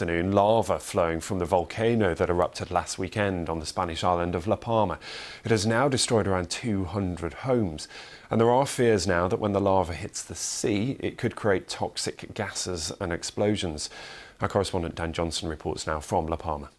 Afternoon, lava flowing from the volcano that erupted last weekend on the Spanish island of La Palma. It has now destroyed around 200 homes, and there are fears now that when the lava hits the sea, it could create toxic gases and explosions. Our correspondent Dan Johnson reports now from La Palma.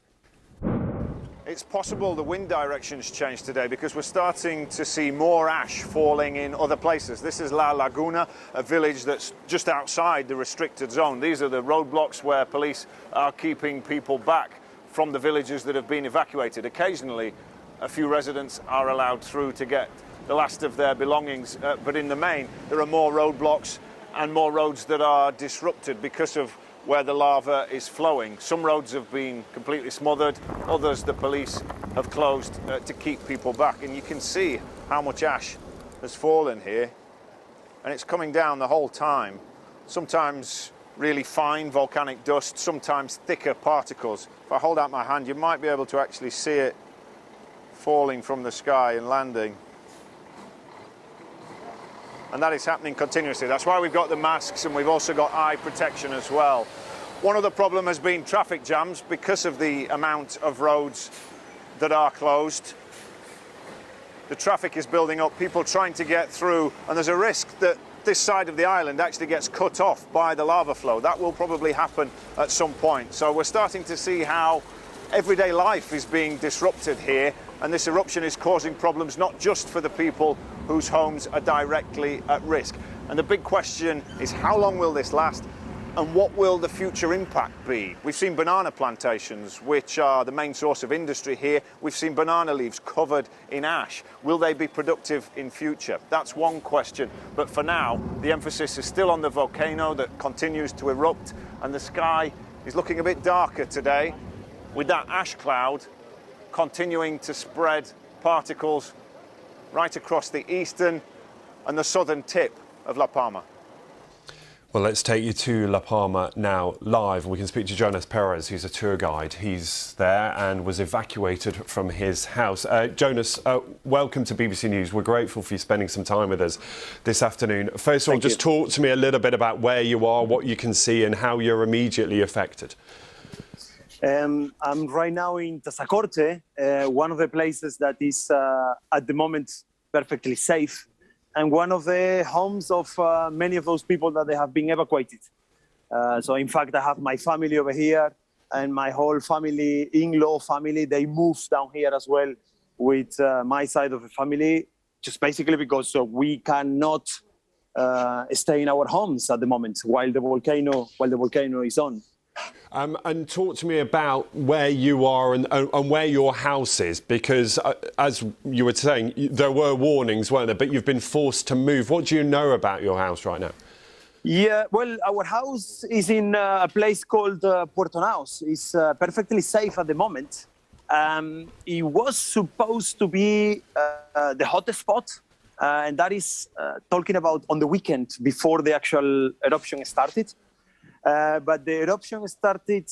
It's possible the wind direction's changed today because we're starting to see more ash falling in other places. This is La Laguna, a village that's just outside the restricted zone. These are the roadblocks where police are keeping people back from the villages that have been evacuated. Occasionally, a few residents are allowed through to get the last of their belongings, but in the main, there are more roadblocks and more roads that are disrupted because of where the lava is flowing. Some roads have been completely smothered, others the police have closed to keep people back. And you can see how much ash has fallen here, and it's coming down the whole time. Sometimes really fine volcanic dust, sometimes thicker particles. If I hold out my hand, you might be able to actually see it falling from the sky and landing. And that is happening continuously. That's why we've got the masks, and we've also got eye protection as well. One other problem has been traffic jams because of the amount of roads that are closed. The traffic is building up, people trying to get through, and there's a risk that this side of the island actually gets cut off by the lava flow. That will probably happen at some point. So we're starting to see how everyday life is being disrupted here, and this eruption is causing problems not just for the people whose homes are directly at risk. And the big question is, how long will this last, and what will the future impact be? We've seen banana plantations, which are the main source of industry here. We've seen banana leaves covered in ash. Will they be productive in future? That's one question. But for now, the emphasis is still on the volcano that continues to erupt, and the sky is looking a bit darker today, with that ash cloud continuing to spread particles right across the eastern and the southern tip of La Palma. Well, let's take you to La Palma now live. We can speak to Jonas Perez, who's a tour guide. He's there and was evacuated from his house. Jonas, welcome to BBC News. We're grateful for you spending some time with us this afternoon. First of all, just talk to me a little bit about where you are, what you can see, and how you're immediately affected. I'm right now in Tazacorte, one of the places that is at the moment perfectly safe, and one of the homes of many of those people that they have been evacuated. So in fact, I have my family over here, and my whole family, in-law family, they moved down here as well with my side of the family, just basically because we cannot stay in our homes at the moment while the volcano is on. And talk to me about where you are and where your house is, because as you were saying, there were warnings, weren't there? But you've been forced to move. What do you know about your house right now? Yeah, well, our house is in a place called Puerto Naos. It's perfectly safe at the moment. It was supposed to be the hottest spot, and that is talking about on the weekend before the actual eruption started. But the eruption started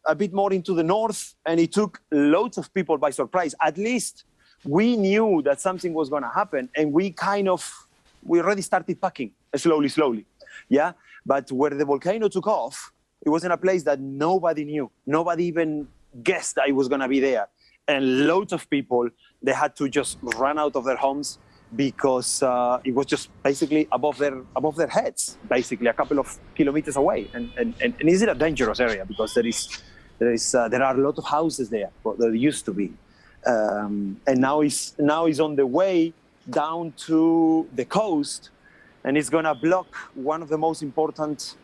a bit more into the north, and it took loads of people by surprise. At least we knew that something was going to happen, and we already started packing slowly. Yeah. But where the volcano took off, it was in a place that nobody knew. Nobody even guessed that it was going to be there. And loads of people, they had to just run out of their homes because it was just basically above their heads, basically a couple of kilometers away, and is it a dangerous area because there are a lot of houses there, but there used to be, and now it's on the way down to the coast, and it's gonna block one of the most important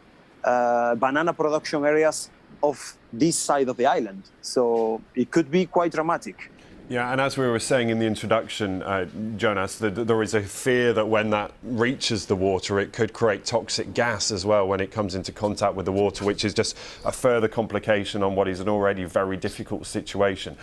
banana production areas of this side of the island. So it could be quite dramatic. Yeah, and as we were saying in the introduction, Jonas, there is a fear that when that reaches the water, it could create toxic gas as well when it comes into contact with the water, which is just a further complication on what is an already very difficult situation.